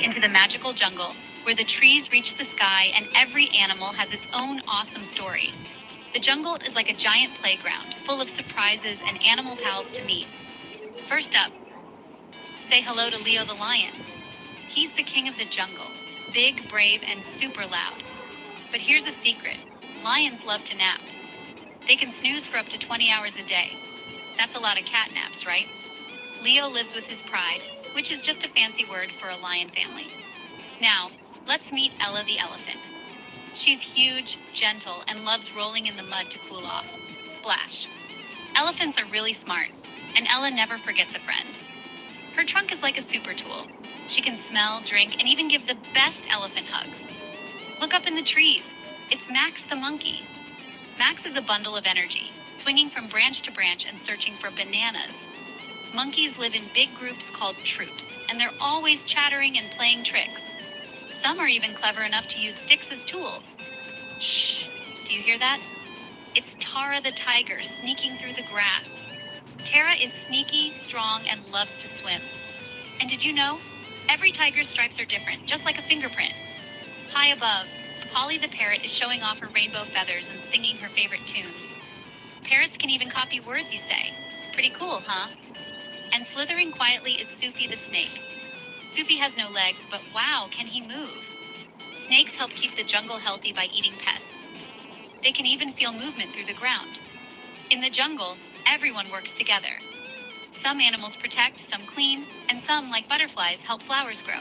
into the magical jungle, where the trees reach the sky and every animal has its own awesome story. The jungle is like a giant playground, full of surprises and animal pals to meet. First up, say hello to Leo the lion. He's the king of the jungle, big, brave, and super loud. But here's a secret. Lions love to nap. They can snooze for up to 20 hours a day. That's a lot of cat naps, right? Leo lives with his pride, which is just a fancy word for a lion family. Now, let's meet Ella the elephant. She's huge, gentle, and loves rolling in the mud to cool off. Splash. Elephants are really smart, and Ella never forgets a friend. Her trunk is like a super tool. She can smell, drink, and even give the best elephant hugs. Look up in the trees. It's Max the monkey. Max is a bundle of energy, swinging from branch to branch and searching for bananas. Monkeys live in big groups called troops, and they're always chattering and playing tricks. Some are even clever enough to use sticks as tools. Shh, do you hear that? It's Tara the tiger sneaking through the grass. Tara is sneaky, strong, and loves to swim. And did you know? Every tiger's stripes are different, just like a fingerprint. High above, Polly the parrot is showing off her rainbow feathers and singing her favorite tunes. Parrots can even copy words you say. Pretty cool, huh? And slithering quietly is Sufi the snake. Sufi has no legs, but wow, can he move? Snakes help keep the jungle healthy by eating pests. They can even feel movement through the ground. In the jungle, everyone works together. Some animals protect, some clean, and some, like butterflies, help flowers grow.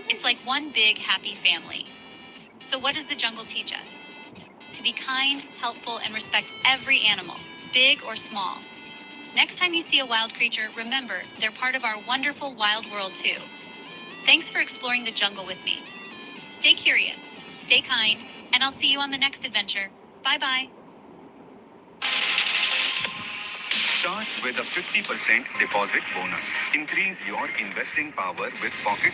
It's like one big, happy family. So what does the jungle teach us? To be kind, helpful, and respect every animal, big or small. Next time you see a wild creature, remember, they're part of our wonderful wild world too. Thanks for exploring the jungle with me. Stay curious, stay kind, and I'll see you on the next adventure. Bye-bye. Start with a 50% deposit bonus. Increase your investing power with Pocket.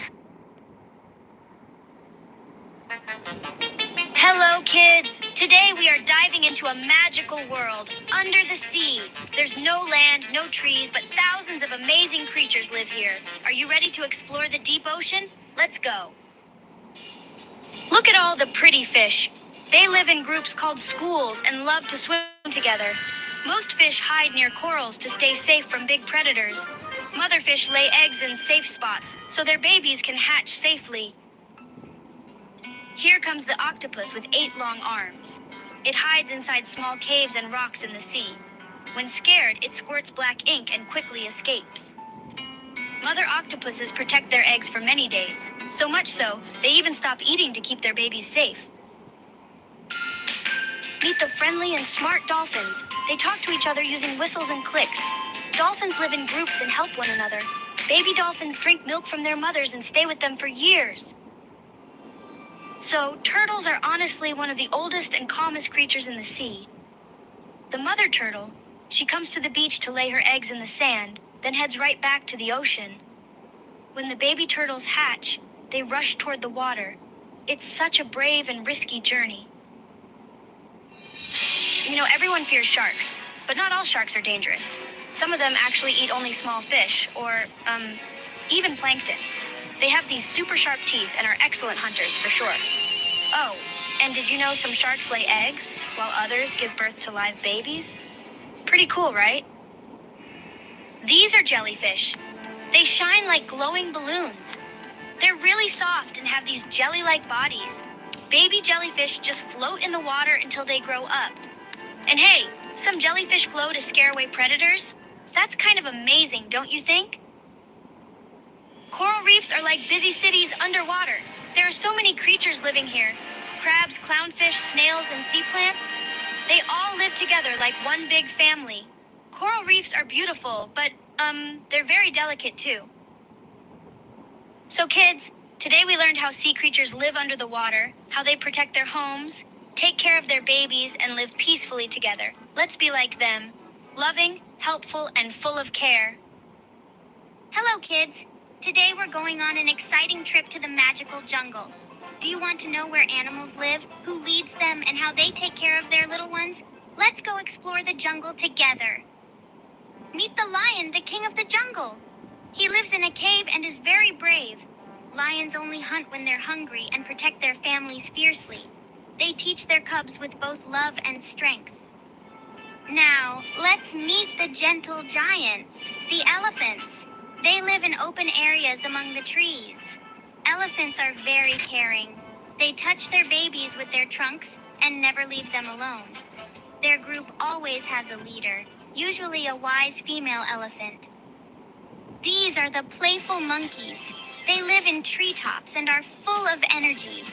Hello, kids! Today we are diving into a magical world, under the sea. There's no land, no trees, but thousands of amazing creatures live here. Are you ready to explore the deep ocean? Let's go. Look at all the pretty fish. They live in groups called schools and love to swim together. Most fish hide near corals to stay safe from big predators. Mother fish lay eggs in safe spots so their babies can hatch safely. Here comes the octopus with 8 long arms. It hides inside small caves and rocks in the sea. When scared, it squirts black ink and quickly escapes. Mother octopuses protect their eggs for many days, so much so, they even stop eating to keep their babies safe. Meet the friendly and smart dolphins. They talk to each other using whistles and clicks. Dolphins live in groups and help one another. Baby dolphins drink milk from their mothers and stay with them for years. So, turtles are honestly one of the oldest and calmest creatures in the sea. The mother turtle, she comes to the beach to lay her eggs in the sand, then heads right back to the ocean. When the baby turtles hatch, they rush toward the water. It's such a brave and risky journey. You know, everyone fears sharks, but not all sharks are dangerous. Some of them actually eat only small fish, or, even plankton. They have these super sharp teeth and are excellent hunters, for sure. Oh, and did you know some sharks lay eggs, while others give birth to live babies? Pretty cool, right? These are jellyfish. They shine like glowing balloons. They're really soft and have these jelly-like bodies. Baby jellyfish just float in the water until they grow up. And hey, some jellyfish glow to scare away predators. That's kind of amazing, don't you think? Coral reefs are like busy cities underwater. There are so many creatures living here. Crabs, clownfish, snails, and sea plants. They all live together like one big family. Coral reefs are beautiful, but, they're very delicate too. So kids, today we learned how sea creatures live under the water, how they protect their homes, take care of their babies, and live peacefully together. Let's be like them. Loving, helpful, and full of care. Hello, kids. Today we're going on an exciting trip to the magical jungle. Do you want to know where animals live, who leads them, and how they take care of their little ones? Let's go explore the jungle together. Meet the lion, the king of the jungle. He lives in a cave and is very brave. Lions only hunt when they're hungry and protect their families fiercely. They teach their cubs with both love and strength. Now, let's meet the gentle giants, the elephants. They live in open areas among the trees. Elephants are very caring. They touch their babies with their trunks and never leave them alone. Their group always has a leader, usually a wise female elephant. These are the playful monkeys. They live in treetops and are full of energy.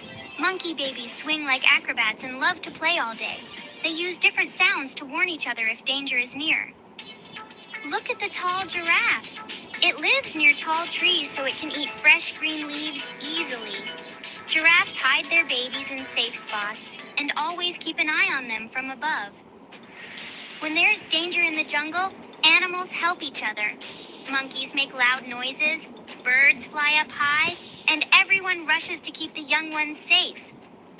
Monkey babies swing like acrobats and love to play all day. They use different sounds to warn each other if danger is near. Look at the tall giraffe. It lives near tall trees so it can eat fresh green leaves easily. Giraffes hide their babies in safe spots and always keep an eye on them from above. When there's danger in the jungle, animals help each other. Monkeys make loud noises, birds fly up high, and everyone rushes to keep the young ones safe.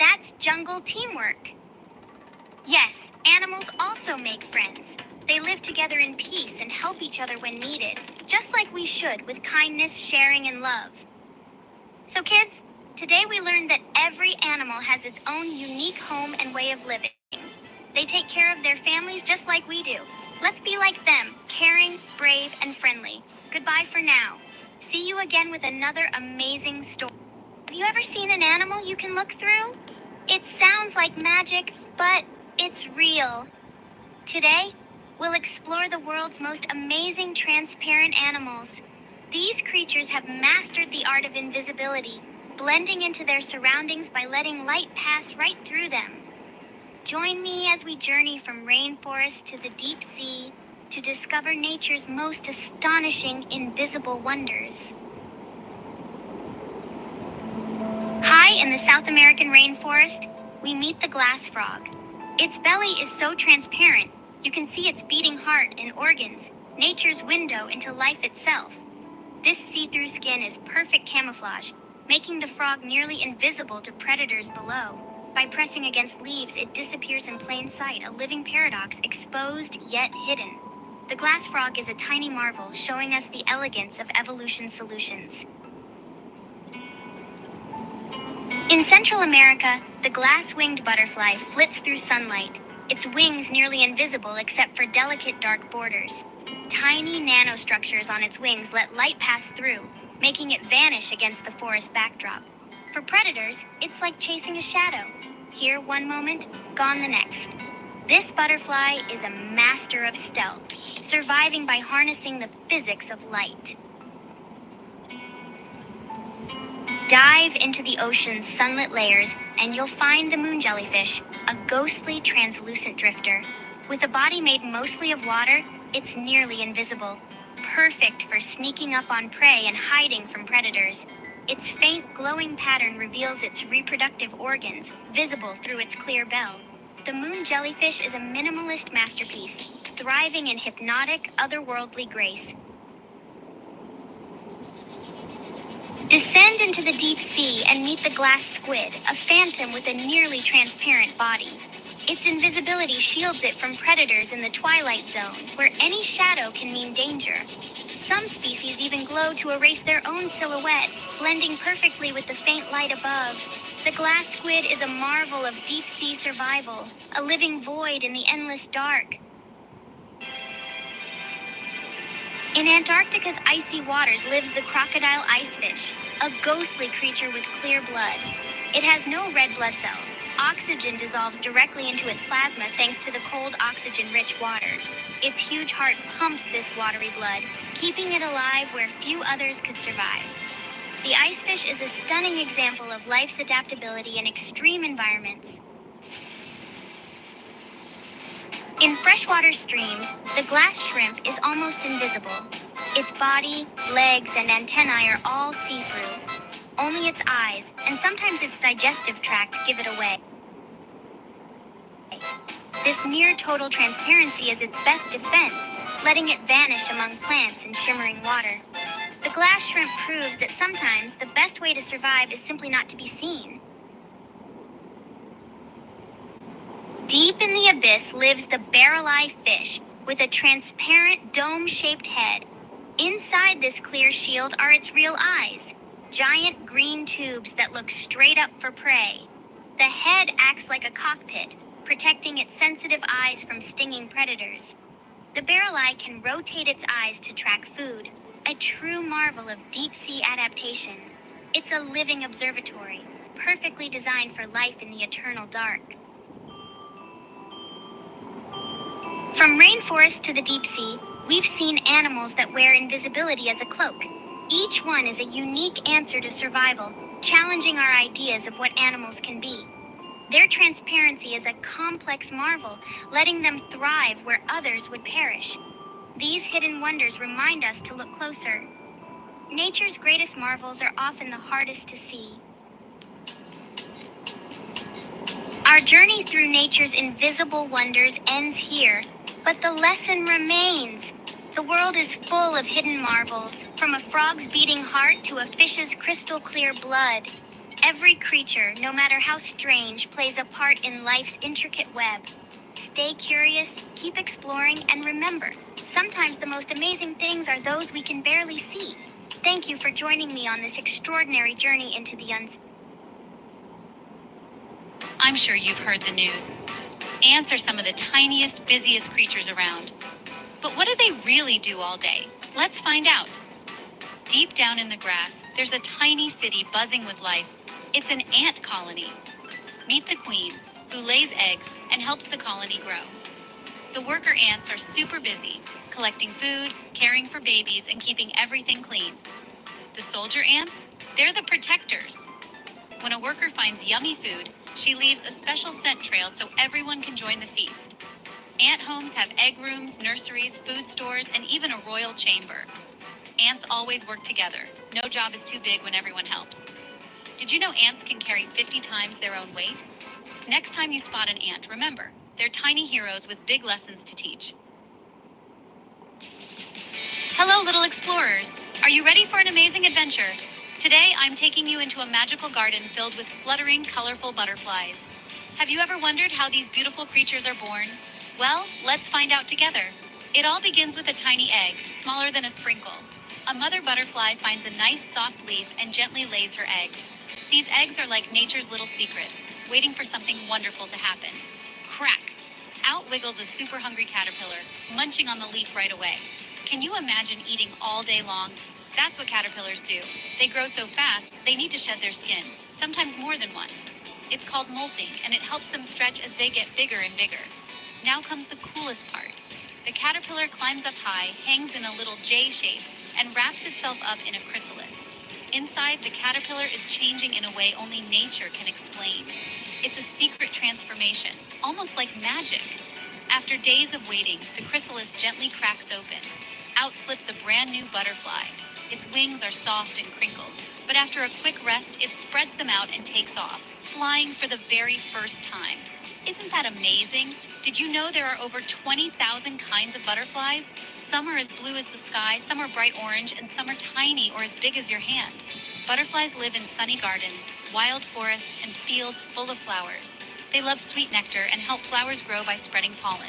That's jungle teamwork. Yes, animals also make friends. They live together in peace and help each other when needed, just like we should, with kindness, sharing, and love. So kids, today we learned that every animal has its own unique home and way of living. They take care of their families just like we do. Let's be like them, caring, brave, and friendly. Goodbye for now. See you again with another amazing story. Have you ever seen an animal you can look through? It sounds like magic, but it's real. Today, we'll explore the world's most amazing transparent animals. These creatures have mastered the art of invisibility, blending into their surroundings by letting light pass right through them. Join me as we journey from rainforest to the deep sea to discover nature's most astonishing invisible wonders. High in the South American rainforest, we meet the glass frog. Its belly is so transparent, you can see its beating heart and organs, nature's window into life itself. This see-through skin is perfect camouflage, making the frog nearly invisible to predators below. By pressing against leaves, it disappears in plain sight, a living paradox, exposed yet hidden. The glass frog is a tiny marvel, showing us the elegance of evolution solutions. In Central America, the glass-winged butterfly flits through sunlight, its wings nearly invisible except for delicate dark borders. Tiny nanostructures on its wings let light pass through, making it vanish against the forest backdrop. For predators, it's like chasing a shadow. Here one moment, gone the next. This butterfly is a master of stealth, surviving by harnessing the physics of light. Dive into the ocean's sunlit layers, and you'll find the moon jellyfish, a ghostly, translucent drifter. With a body made mostly of water, it's nearly invisible, perfect for sneaking up on prey and hiding from predators. Its faint, glowing pattern reveals its reproductive organs, visible through its clear bell. The moon jellyfish is a minimalist masterpiece, thriving in hypnotic, otherworldly grace. Descend into the deep sea and meet the glass squid, a phantom with a nearly transparent body. Its invisibility shields it from predators in the twilight zone, where any shadow can mean danger. Some species even glow to erase their own silhouette, blending perfectly with the faint light above. The glass squid is a marvel of deep-sea survival, a living void in the endless dark. In Antarctica's icy waters lives the crocodile icefish, a ghostly creature with clear blood. It has no red blood cells. Oxygen dissolves directly into its plasma thanks to the cold, oxygen-rich water. Its huge heart pumps this watery blood, keeping it alive where few others could survive. The icefish is a stunning example of life's adaptability in extreme environments. In freshwater streams, the glass shrimp is almost invisible. Its body, legs, and antennae are all see-through. Only its eyes, and sometimes its digestive tract, give it away. This near-total transparency is its best defense, letting it vanish among plants and shimmering water. The glass shrimp proves that sometimes the best way to survive is simply not to be seen. Deep in the abyss lives the barrel-eye fish, with a transparent dome-shaped head. Inside this clear shield are its real eyes. giant green tubes that look straight up for prey. The head acts like a cockpit, protecting its sensitive eyes from stinging predators. The barrel eye can rotate its eyes to track food, a true marvel of deep-sea adaptation. It's a living observatory, perfectly designed for life in the eternal dark. From rainforest to the deep sea, we've seen animals that wear invisibility as a cloak. Each one is a unique answer to survival, challenging our ideas of what animals can be. Their transparency is a complex marvel, letting them thrive where others would perish. These hidden wonders remind us to look closer. Nature's greatest marvels are often the hardest to see. Our journey through nature's invisible wonders ends here, but the lesson remains. The world is full of hidden marvels, from a frog's beating heart to a fish's crystal clear blood. Every creature, no matter how strange, plays a part in life's intricate web. Stay curious, keep exploring, and remember, sometimes the most amazing things are those we can barely see. Thank you for joining me on this extraordinary journey into the unseen. I'm sure you've heard the news. Ants are some of the tiniest, busiest creatures around. But what do they really do all day? Let's find out. Deep down in the grass, there's a tiny city buzzing with life. It's an ant colony. Meet the queen, who lays eggs and helps the colony grow. The worker ants are super busy, collecting food, caring for babies, and keeping everything clean. The soldier ants, they're the protectors. When a worker finds yummy food, she leaves a special scent trail so everyone can join the feast. Ant homes have egg rooms, nurseries, food stores, and even a royal chamber. Ants always work together. No job is too big when everyone helps. Did you know ants can carry 50 times their own weight? Next time you spot an ant, remember, they're tiny heroes with big lessons to teach. Hello, little explorers. Are you ready for an amazing adventure? Today, I'm taking you into a magical garden filled with fluttering, colorful butterflies. Have you ever wondered how these beautiful creatures are born? Well, let's find out together. It all begins with a tiny egg, smaller than a sprinkle. A mother butterfly finds a nice, soft leaf and gently lays her eggs. These eggs are like nature's little secrets, waiting for something wonderful to happen. Crack! Out wiggles a super hungry caterpillar, munching on the leaf right away. Can you imagine eating all day long? That's what caterpillars do. They grow so fast, they need to shed their skin, sometimes more than once. It's called molting, and it helps them stretch as they get bigger and bigger. Now comes the coolest part. The caterpillar climbs up high, hangs in a little J shape, and wraps itself up in a chrysalis. Inside, the caterpillar is changing in a way only nature can explain. It's a secret transformation, almost like magic. After days of waiting, the chrysalis gently cracks open. Out slips a brand new butterfly. Its wings are soft and crinkled, but after a quick rest, it spreads them out and takes off, flying for the very first time. Isn't that amazing? Did you know there are over 20,000 kinds of butterflies? Some are as blue as the sky, some are bright orange, and some are tiny or as big as your hand. Butterflies live in sunny gardens, wild forests, and fields full of flowers. They love sweet nectar and help flowers grow by spreading pollen.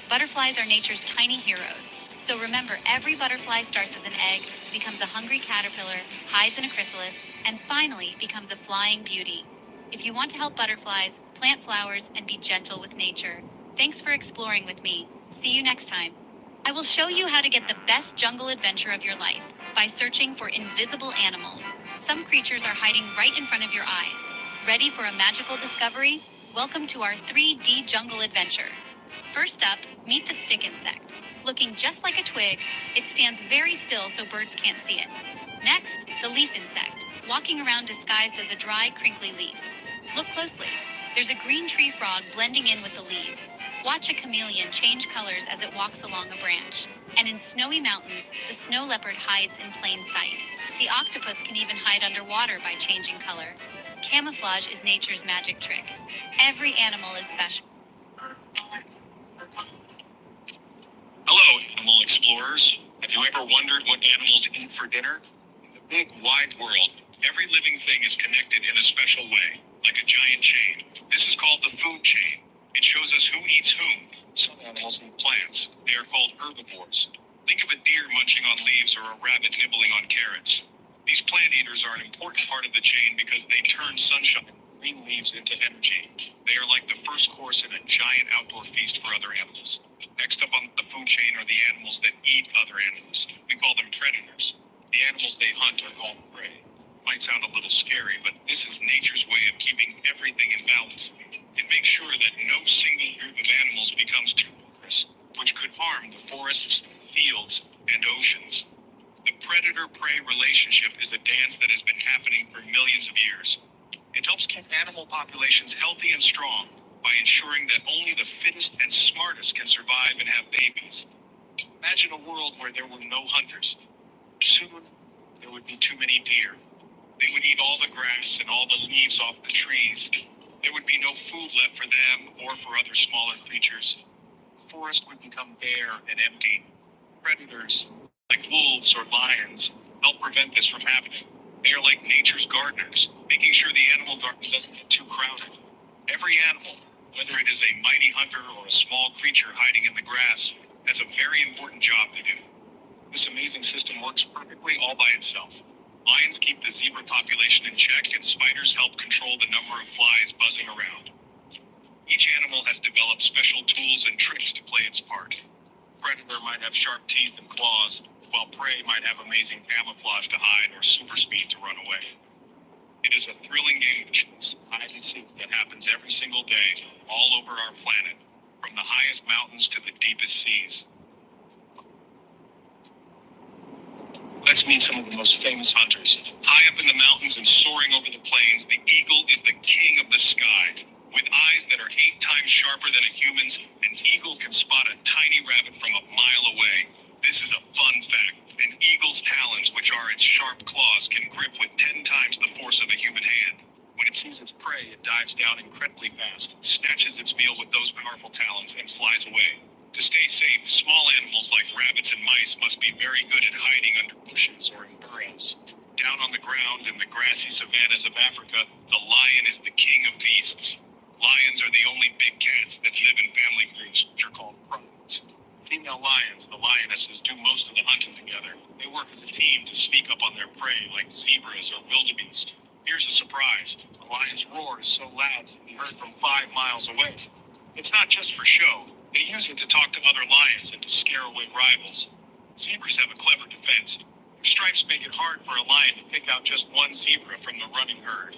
Butterflies are nature's tiny heroes. So remember, every butterfly starts as an egg, becomes a hungry caterpillar, hides in a chrysalis, and finally becomes a flying beauty. If you want to help butterflies, plant flowers, and be gentle with nature. Thanks for exploring with me. See you next time. I will show you how to get the best jungle adventure of your life by searching for invisible animals. Some creatures are hiding right in front of your eyes. Ready for a magical discovery? Welcome to our 3D jungle adventure. First up, meet the stick insect. Looking just like a twig, it stands very still so birds can't see it. Next, the leaf insect, walking around disguised as a dry, crinkly leaf. Look closely. There's a green tree frog blending in with the leaves. Watch a chameleon change colors as it walks along a branch. And in snowy mountains, the snow leopard hides in plain sight. The octopus can even hide underwater by changing color. Camouflage is nature's magic trick. Every animal is special. Hello, animal explorers. Have you ever wondered what animals eat for dinner? In the big, wide world, every living thing is connected in a special way, like a giant chain. This is called the food chain. It shows us who eats whom. Some animals eat plants. They are called herbivores. Think of a deer munching on leaves or a rabbit nibbling on carrots. These plant eaters are an important part of the chain because they turn sunshine and green leaves into energy. They are like the first course in a giant outdoor feast for other animals. Next up on the food chain are the animals that eat other animals. We call them predators. The animals they hunt are called prey. Might sound a little scary, but this is nature's way of keeping everything in balance. It makes sure that no single group of animals becomes too numerous, which could harm the forests, fields, and oceans. The predator-prey relationship is a dance that has been happening for millions of years. It helps keep animal populations healthy and strong by ensuring that only the fittest and smartest can survive and have babies. Imagine a world where there were no hunters. Soon, there would be too many deer. They would eat all the grass and all the leaves off the trees. There would be no food left for them or for other smaller creatures. The forest would become bare and empty. Predators, like wolves or lions, help prevent this from happening. They are like nature's gardeners, making sure the animal garden doesn't get too crowded. Every animal, whether it is a mighty hunter or a small creature hiding in the grass, has a very important job to do. This amazing system works perfectly all by itself. Lions keep the zebra population in check, and spiders help control the number of flies buzzing around. Each animal has developed special tools and tricks to play its part. Predator might have sharp teeth and claws, while prey might have amazing camouflage to hide or super speed to run away. It is a thrilling game of chase, hide and seek that happens every single day, all over our planet, from the highest mountains to the deepest seas. Let's meet some of the most famous hunters. High up in the mountains and soaring over the plains, the eagle is the king of the sky. With eyes that are 8 times sharper than a human's, an eagle can spot a tiny rabbit from a mile away. This is a fun fact. An eagle's talons, which are its sharp claws, can grip with 10 times the force of a human hand. When it sees its prey, it dives down incredibly fast, snatches its meal with those powerful talons, and flies away. To stay safe, small animals like rabbits and mice must be very good at hiding under bushes or in burrows. Down on the ground in the grassy savannas of Africa, the lion is the king of beasts. Lions are the only big cats that live in family groups, which are called primates. Female lions, the lionesses, do most of the hunting together. They work as a team to sneak up on their prey like zebras or wildebeest. Here's a surprise. A lion's roar is so loud it can be heard from 5 miles away. It's not just for show. They use it to talk to other lions and to scare away rivals. Zebras have a clever defense. Their stripes make it hard for a lion to pick out just one zebra from the running herd.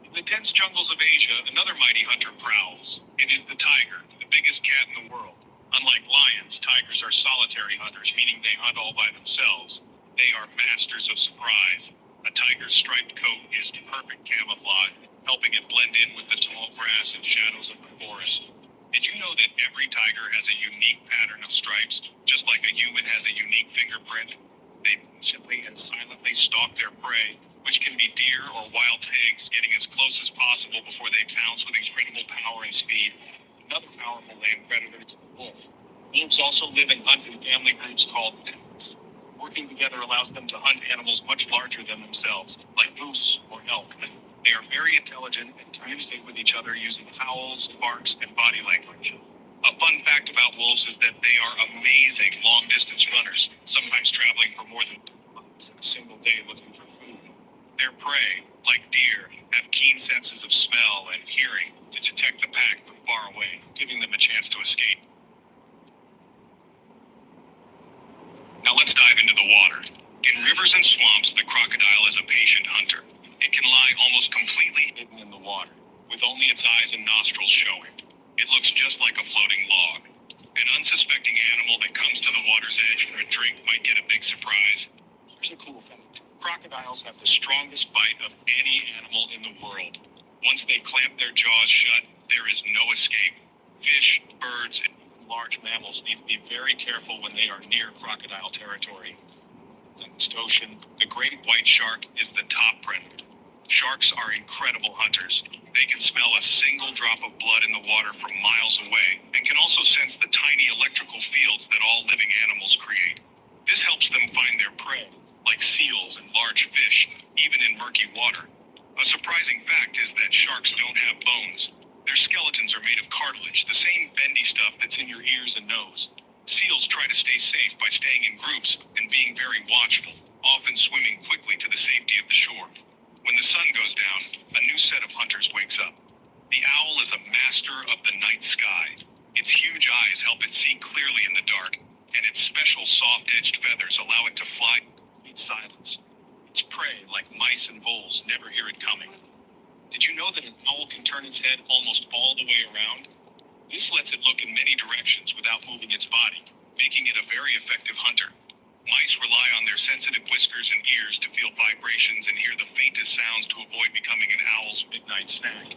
In the dense jungles of Asia, another mighty hunter prowls. It is the tiger, the biggest cat in the world. Unlike lions, tigers are solitary hunters, meaning they hunt all by themselves. They are masters of surprise. A tiger's striped coat is perfect camouflage, helping it blend in with the tall grass and shadows of the forest. Did you know that every tiger has a unique pattern of stripes, just like a human has a unique fingerprint? They patiently and silently stalk their prey, which can be deer or wild pigs, getting as close as possible before they pounce with incredible power and speed. Another powerful land predator is the wolf. Wolves also live in hunts in family groups called tiniest. Working together allows them to hunt animals much larger than themselves, like moose or elk. They are very intelligent and communicate with each other using howls, barks, and body language. A fun fact about wolves is that they are amazing long-distance runners, sometimes traveling for more than 2 miles in a single day looking for food. Their prey, like deer, have keen senses of smell and hearing to detect the pack from far away, giving them a chance to escape. Now let's dive into the water. In rivers and swamps, the crocodile is a patient hunter. It can lie almost completely hidden in the water, with only its eyes and nostrils showing. It looks just like a floating log. An unsuspecting animal that comes to the water's edge for a drink might get a big surprise. Here's a cool fact. Crocodiles have the strongest bite of any animal in the world. Once they clamp their jaws shut, there is no escape. Fish, birds, and even large mammals need to be very careful when they are near crocodile territory. In the ocean, the great white shark is the top predator. Sharks are incredible hunters. They can smell a single drop of blood in the water from miles away and can also sense the tiny electrical fields that all living animals create. This helps them find their prey, like seals and large fish, even in murky water. A surprising fact is that sharks don't have bones. Their skeletons are made of cartilage, the same bendy stuff that's in your ears and nose. Seals try to stay safe by staying in groups and being very watchful, often swimming quickly to the safety of the shore. When the sun goes down, a new set of hunters wakes up. The owl is a master of the night sky. Its huge eyes help it see clearly in the dark, and its special soft-edged feathers allow it to fly in complete silence. Its prey, like mice and voles, never hear it coming. Did you know that an owl can turn its head almost all the way around? This lets it look in many directions without moving its body, making it a very effective hunter. Mice rely on their sensitive whiskers and ears to feel vibrations and hear the faintest sounds to avoid becoming an owl's midnight snack.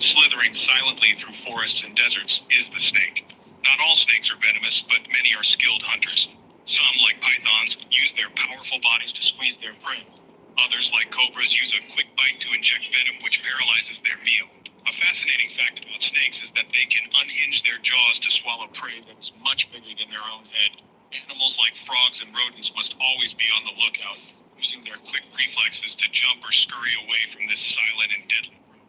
Slithering silently through forests and deserts is the snake. Not all snakes are venomous, but many are skilled hunters. Some, like pythons, use their powerful bodies to squeeze their prey. Others, like cobras, use a quick bite to inject venom, which paralyzes their meal. A fascinating fact about snakes is that they can unhinge their jaws to swallow prey that is much bigger than their own head. Animals like frogs and rodents must always be on the lookout, using their quick reflexes to jump or scurry away from this silent and deadly prey.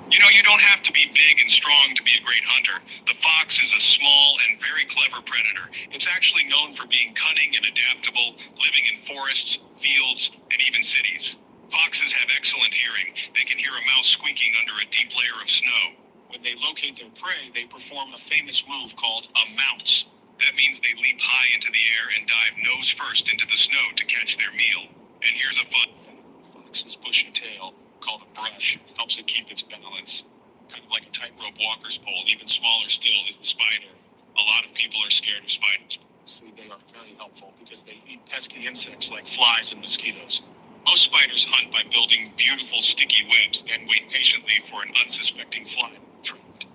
You know, you don't have to be big and strong to be a great hunter. The fox is a small and very clever predator. It's actually known for being cunning and adaptable, living in forests, fields, and even cities. Foxes have excellent hearing. They can hear a mouse squeaking under a deep layer of snow. When they locate their prey, they perform a famous move called a mounce. That means they leap high into the air and dive nose first into the snow to catch their meal. And here's a fun fact. The fox's bushy tail, called a brush, helps it keep its balance. Kind of like a tightrope walker's pole. Even smaller still is the spider. A lot of people are scared of spiders. Obviously, they are very helpful because they eat pesky insects like flies and mosquitoes. Most spiders hunt by building beautiful sticky webs, then wait patiently for an unsuspecting fly to trap it.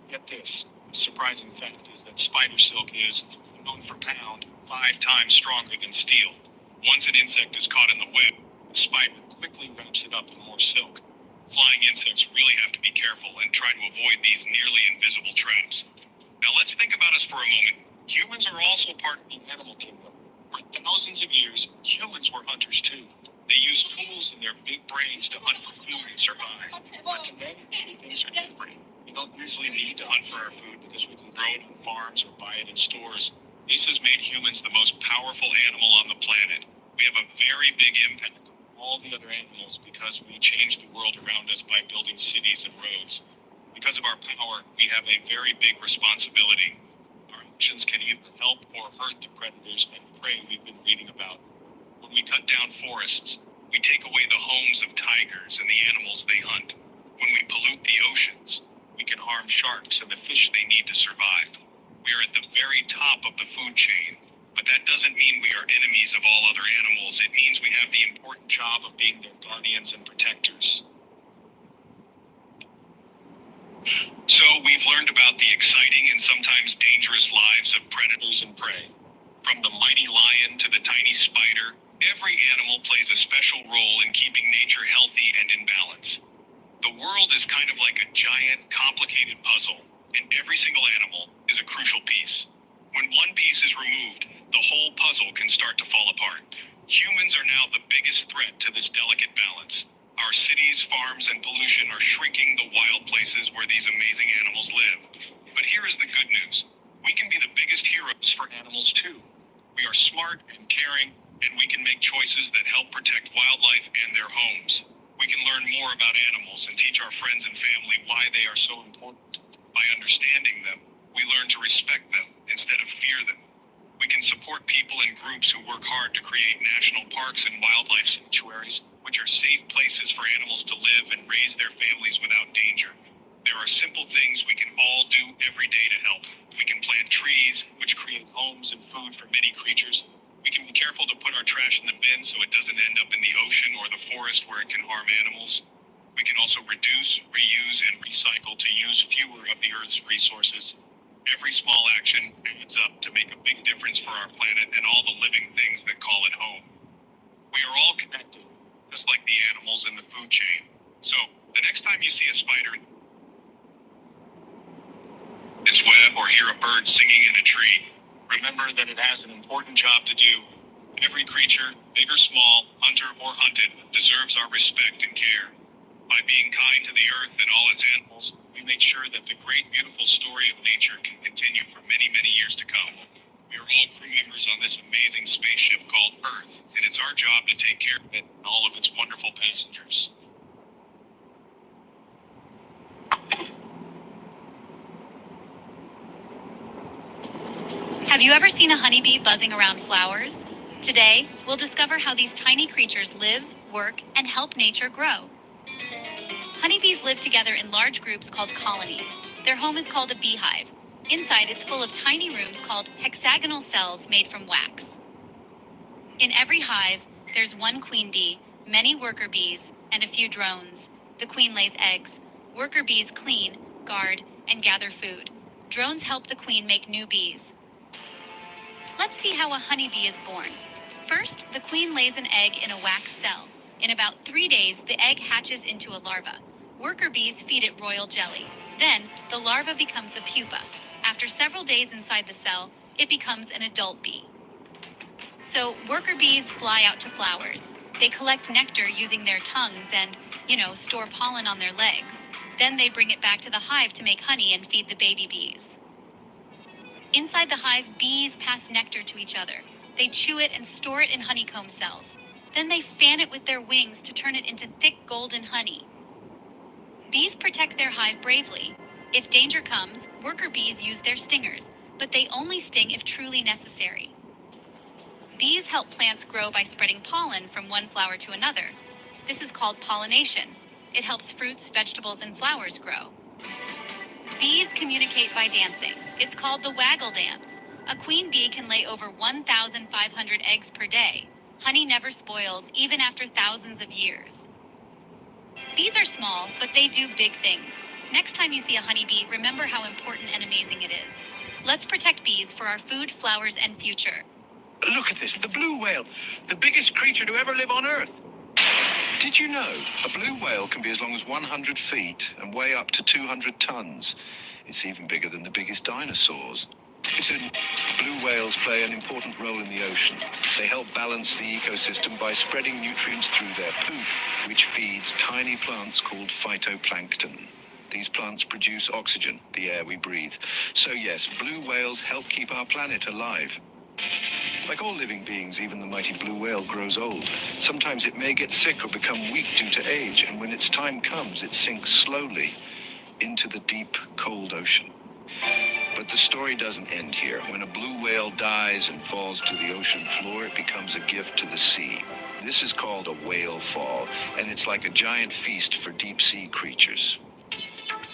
Get this, a surprising fact is that spider silk is, pound for pound, 5 times stronger than steel. Once an insect is caught in the web, the spider quickly wraps it up in more silk. Flying insects really have to be careful and try to avoid these nearly invisible traps. Now let's think about us for a moment. Humans are also part of the animal kingdom. For thousands of years, humans were hunters too. They used tools in their big brains to hunt for food and survive. But today, things are different. We don't usually need to hunt for our food because we can grow it on farms or buy it in stores. This has made humans the most powerful animal on the planet. We have a very big impact on all the other animals because we change the world around us by building cities and roads. Because of our power, we have a very big responsibility. Our actions can either help or hurt the predators and prey we've been reading about. When we cut down forests, we take away the homes of tigers and the animals they hunt. When we pollute the oceans, we can harm sharks and the fish they need to survive. We are at the very top of the food chain, but that doesn't mean we are enemies of all other animals. It means we have the important job of being their guardians and protectors. So we've learned about the exciting and sometimes dangerous lives of predators and prey. From the mighty lion to the tiny spider, every animal plays a special role in keeping nature healthy and in balance. The world is kind of like a giant, complicated puzzle, and every single animal is a crucial piece. When one piece is removed, the whole puzzle can start to fall apart. Humans are now the biggest threat to this delicate balance. Our cities, farms, and pollution are shrinking the wild places where these amazing animals live. But here is the good news. We can be the biggest heroes for animals too. We are smart and caring, and we can make choices that help protect wildlife and their homes. We can learn more about animals and teach our friends and family why they are so important. By understanding them, we learn to respect them instead of fear them. We can support people and groups who work hard to create national parks and wildlife sanctuaries, which are safe places for animals to live and raise their families without danger. There are simple things we can all do every day to help. We can plant trees, which create homes and food for many creatures. We can be careful to put our trash in the bin so it doesn't end up in the ocean or the forest where it can harm animals. We can also reduce, reuse, and recycle to use fewer of the Earth's resources. Every small action adds up to make a big difference for our planet and all the living things that call it home. We are all connected, just like the animals in the food chain. So, the next time you see a spider in its web or hear a bird singing in a tree, remember that it has an important job to do. Every creature, big or small, hunter or hunted, deserves our respect and care. By being kind to the earth and all its animals, we make sure that the great, beautiful story of nature can continue for many, many years to come. We We are all crew members on this amazing spaceship called Earth, and it's our job to take care of it and all of its wonderful passengers. Have you ever seen a honeybee buzzing around flowers? Today, we'll discover how these tiny creatures live, work, and help nature grow. Honeybees live together in large groups called colonies. Their home is called a beehive. Inside, it's full of tiny rooms called hexagonal cells made from wax. In every hive, there's one queen bee, many worker bees, and a few drones. The queen lays eggs. Worker bees clean, guard, and gather food. Drones help the queen make new bees. Let's see how a honeybee is born. First, the queen lays an egg in a wax cell. In about 3 days, the egg hatches into a larva. Worker bees feed it royal jelly. Then, the larva becomes a pupa. After several days inside the cell, it becomes an adult bee. So, worker bees fly out to flowers. They collect nectar using their tongues and, store pollen on their legs. Then they bring it back to the hive to make honey and feed the baby bees. Inside the hive, bees pass nectar to each other. They chew it and store it in honeycomb cells. Then they fan it with their wings to turn it into thick golden honey. Bees protect their hive bravely. If danger comes, worker bees use their stingers, but they only sting if truly necessary. Bees help plants grow by spreading pollen from one flower to another. This is called pollination. It helps fruits, vegetables, and flowers grow. Bees communicate by dancing. It's called the waggle dance. A queen bee can lay over 1,500 eggs per day. Honey never spoils, even after thousands of years. Bees are small, but they do big things. Next time you see a honeybee, remember how important and amazing it is. Let's protect bees for our food, flowers, and future. Look at this, the blue whale, the biggest creature to ever live on Earth. Did you know a blue whale can be as long as 100 feet and weigh up to 200 tons? It's even bigger than the biggest dinosaurs. Blue whales play an important role in the ocean. They help balance the ecosystem by spreading nutrients through their poop, which feeds tiny plants called phytoplankton. These plants produce oxygen, the air we breathe. So yes, blue whales help keep our planet alive. Like all living beings, even the mighty blue whale grows old. Sometimes it may get sick or become weak due to age, and when its time comes, it sinks slowly into the deep, cold ocean. But the story doesn't end here. When a blue whale dies and falls to the ocean floor, it becomes a gift to the sea. This is called a whale fall, and it's like a giant feast for deep-sea creatures.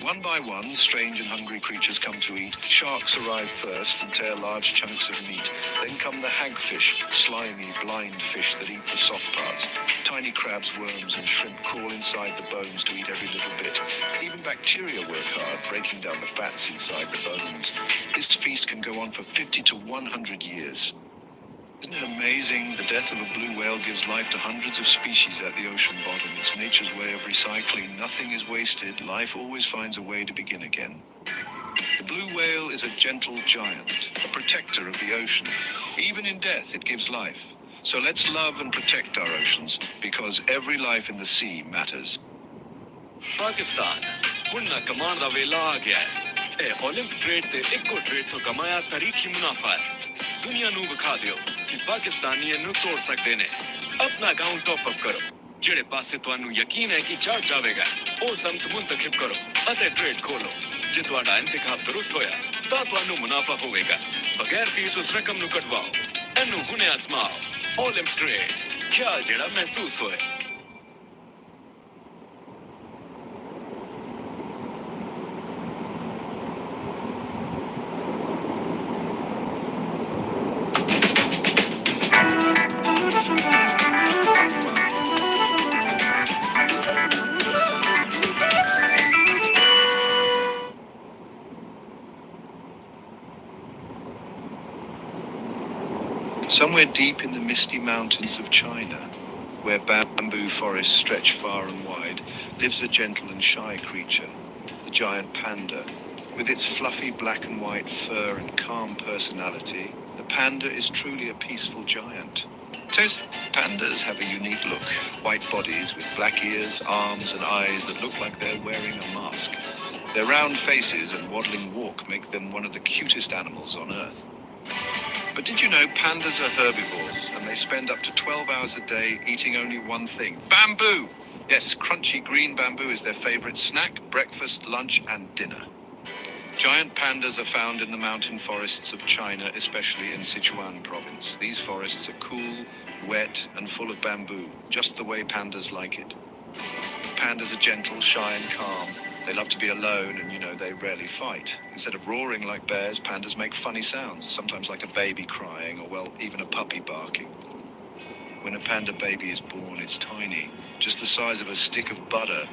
One by one, strange and hungry creatures come to eat. Sharks arrive first and tear large chunks of meat. Then come the hagfish, slimy, blind fish that eat the soft parts. Tiny crabs, worms, and shrimp crawl inside the bones to eat every little bit. Even bacteria work hard, breaking down the fats inside the bones. This feast can go on for 50 to 100 years. Isn't it amazing? The death of a blue whale gives life to hundreds of species at the ocean bottom. It's nature's way of recycling. Nothing is wasted. Life always finds a way to begin again. The blue whale is a gentle giant, a protector of the ocean. Even in death, it gives life. So let's love and protect our oceans, because every life in the sea matters. Pakistan हुण ना कमान दा वेला आ गया है ए Olympic trade ते eco trade तो कमाया तारीखी मुनाफा है दुनिया ਨੂੰ ਵਿਖਾ ਦਿਓ ਕਿ ਪਾਕਿਸਤਾਨੀ ਇਹਨੂੰ ਤੋੜ ਸਕਦੇ ਨੇ ਆਪਣਾ ਅਕਾਊਂਟ ਟੌਪ ਅਪ ਕਰੋ ਜਿਹੜੇ ਪਾਸੇ ਤੁਹਾਨੂੰ ਯਕੀਨ ਹੈ ਕਿ ਚੜ ਜਾਵੇਗਾ ਉਹ ਸੰਤ ਮੁੰਤਖਬ ਕਰੋ ਅਤੇ ਟ੍ਰੇਡ ਖੋਲੋ ਜੇ ਤੁਹਾਡਾ ਇੰਤਖਾਬ ਦਰੁਸਤ ਹੋਇਆ ਤਾਂ ਤੁਹਾਨੂੰ ਮੁਨਾਫਾ ਹੋਵੇਗਾ ਬਗੈਰ ਫੀਸ ਉਸ ਰਕਮ ਨੂੰ ਕਟਵਾਓ ਇਹਨੂੰ ਹੁਣੇ ਅਜ਼ਮਾਓ ओलंपिक ट्रेड ਖਿਆਲ ਜਿਹੜਾ ਮਹਿਸੂਸ ਹੋਏ Somewhere deep in the misty mountains of China, where bamboo forests stretch far and wide, lives a gentle and shy creature, the giant panda. With its fluffy black and white fur and calm personality, the panda is truly a peaceful giant. Pandas have a unique look, white bodies with black ears, arms and eyes that look like they're wearing a mask. Their round faces and waddling walk make them one of the cutest animals on Earth. But did you know pandas are herbivores and they spend up to 12 hours a day eating only one thing? Bamboo! Yes, crunchy green bamboo is their favorite snack, breakfast, lunch, and dinner. Giant pandas are found in the mountain forests of China, especially in Sichuan province. These forests are cool, wet, and full of bamboo, just the way pandas like it. Pandas are gentle, shy, and calm. They love to be alone and, they rarely fight. Instead of roaring like bears, pandas make funny sounds, sometimes like a baby crying or, even a puppy barking. When a panda baby is born, it's tiny, just the size of a stick of butter.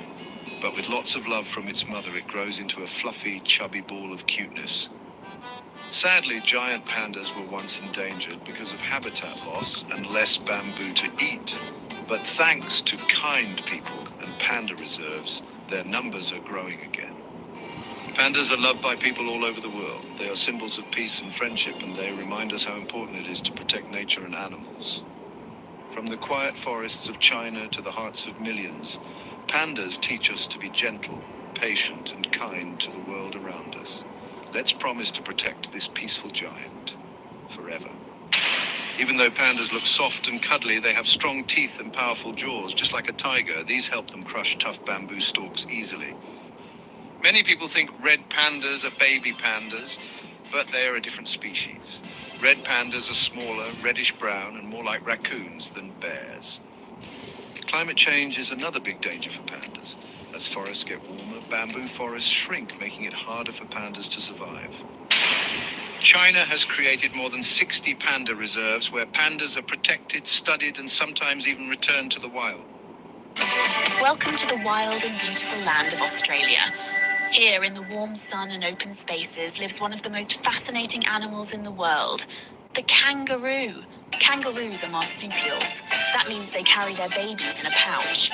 But with lots of love from its mother, it grows into a fluffy, chubby ball of cuteness. Sadly, giant pandas were once endangered because of habitat loss and less bamboo to eat. But thanks to kind people and panda reserves, their numbers are growing again. Pandas are loved by people all over the world. They are symbols of peace and friendship, and they remind us how important it is to protect nature and animals. From the quiet forests of China to the hearts of millions, pandas teach us to be gentle, patient, and kind to the world around us. Let's promise to protect this peaceful giant forever. Even though pandas look soft and cuddly, they have strong teeth and powerful jaws, just like a tiger. These help them crush tough bamboo stalks easily. Many people think red pandas are baby pandas, but they are a different species. Red pandas are smaller, reddish-brown, and more like raccoons than bears. Climate change is another big danger for pandas. As forests get warmer, bamboo forests shrink, making it harder for pandas to survive. China has created more than 60 panda reserves where pandas are protected, studied, and sometimes even returned to the wild. Welcome to the wild and beautiful land of Australia. Here, in the warm sun and open spaces, lives one of the most fascinating animals in the world, the kangaroo. Kangaroos are marsupials. That means they carry their babies in a pouch.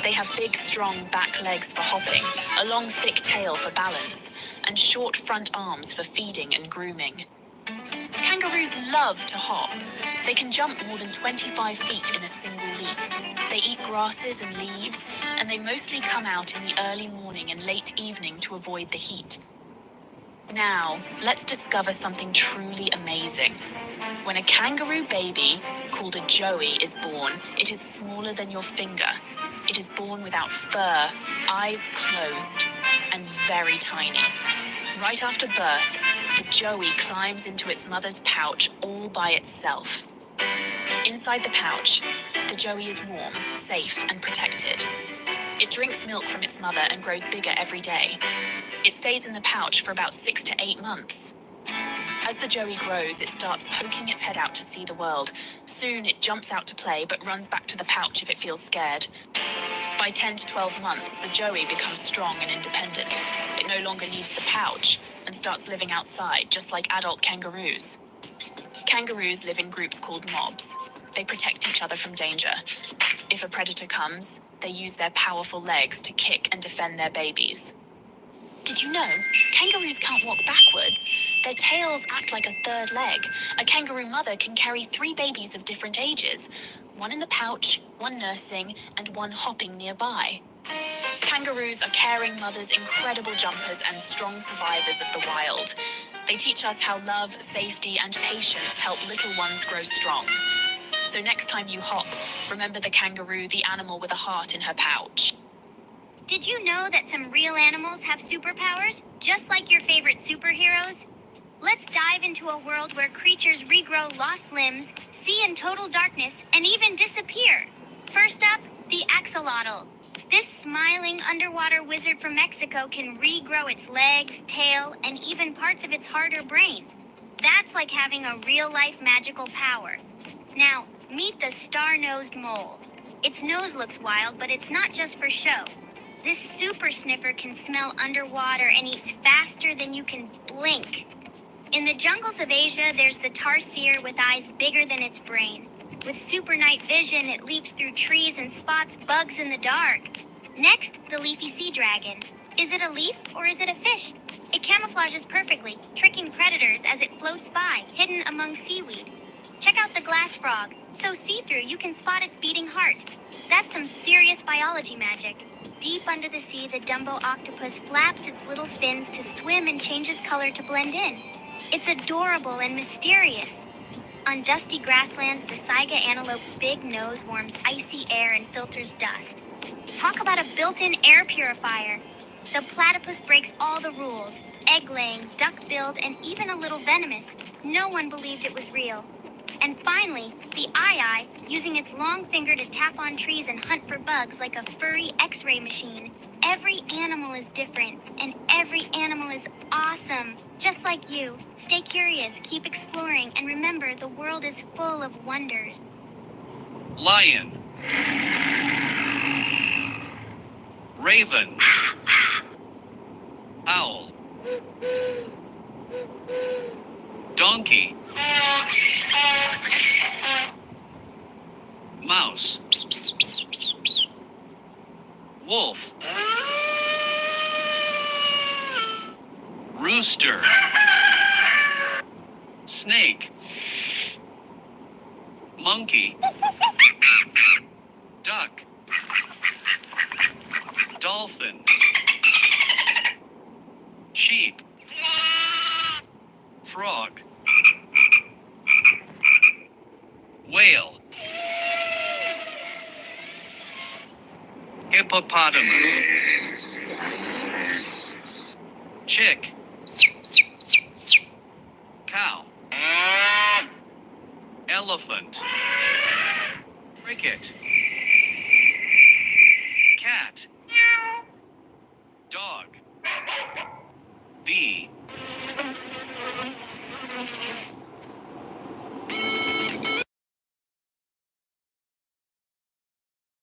They have big, strong back legs for hopping, a long, thick tail for balance, and short front arms for feeding and grooming. Kangaroos love to hop. They can jump more than 25 feet in a single leap. They eat grasses and leaves, and they mostly come out in the early morning and late evening to avoid the heat. Now, let's discover something truly amazing. When a kangaroo baby, called a joey, is born, it is smaller than your finger. It is born without fur, eyes closed, and very tiny. Right after birth, the joey climbs into its mother's pouch all by itself. Inside the pouch, the joey is warm, safe, and protected. It drinks milk from its mother and grows bigger every day. It stays in the pouch for about 6 to 8 months. As the joey grows, it starts poking its head out to see the world. Soon it jumps out to play, but runs back to the pouch if it feels scared. By 10 to 12 months, the joey becomes strong and independent. It no longer needs the pouch and starts living outside, just like adult kangaroos. Kangaroos live in groups called mobs. They protect each other from danger. If a predator comes, they use their powerful legs to kick and defend their babies. Did you know? Kangaroos can't walk backwards. Their tails act like a third leg. A kangaroo mother can carry 3 babies of different ages. 1 in the pouch, 1 nursing, and 1 hopping nearby. Kangaroos are caring mothers, incredible jumpers, and strong survivors of the wild. They teach us how love, safety, and patience help little ones grow strong. So next time you hop, remember the kangaroo, the animal with a heart in her pouch. Did you know that some real animals have superpowers, just like your favorite superheroes? Let's dive into a world where creatures regrow lost limbs, see in total darkness, and even disappear. First up, the axolotl. This smiling underwater wizard from Mexico can regrow its legs, tail, and even parts of its heart or brain. That's like having a real-life magical power. Now, meet the star-nosed mole. Its nose looks wild, but it's not just for show. This super sniffer can smell underwater and eats faster than you can blink. In the jungles of Asia, there's the tarsier with eyes bigger than its brain. With super night vision, it leaps through trees and spots bugs in the dark. Next, the leafy sea dragon. Is it a leaf or is it a fish? It camouflages perfectly, tricking predators as it floats by, hidden among seaweed. Check out the glass frog. So see-through you can spot its beating heart. That's some serious biology magic. Deep under the sea, the Dumbo octopus flaps its little fins to swim and changes color to blend in. It's adorable and mysterious. On dusty grasslands, the saiga antelope's big nose warms icy air and filters dust. Talk about a built-in air purifier. The platypus breaks all the rules. Egg-laying, duck-billed, and even a little venomous. No one believed it was real. And finally, the eye, using its long finger to tap on trees and hunt for bugs like a furry X-ray machine. Every animal is different, and every animal is awesome. Just like you. Stay curious, keep exploring, and remember, the world is full of wonders. Lion. Raven. Owl. Donkey. Mouse. Wolf. Rooster. Snake. Monkey. Duck. Dolphin. Sheep. Frog. Whale. Hippopotamus. Chick. Cow. Elephant. Cricket. Cat. Dog. Bee.